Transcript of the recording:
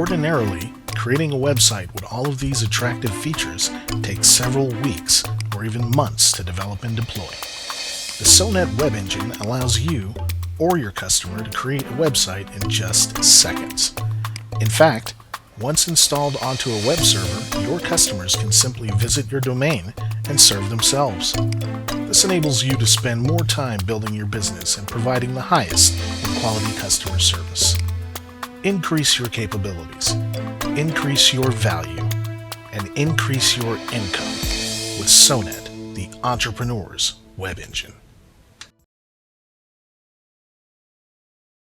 Ordinarily, creating a website with all of these attractive features takes several weeks or even months to develop and deploy. The SoNET web engine allows you or your customer to create a website in just seconds. In fact, once installed onto a web server, your customers can simply visit your domain and serve themselves. This enables you to spend more time building your business and providing the highest in quality customer service. Increase your capabilities, increase your value, and increase your income with SoNET, the entrepreneur's web engine.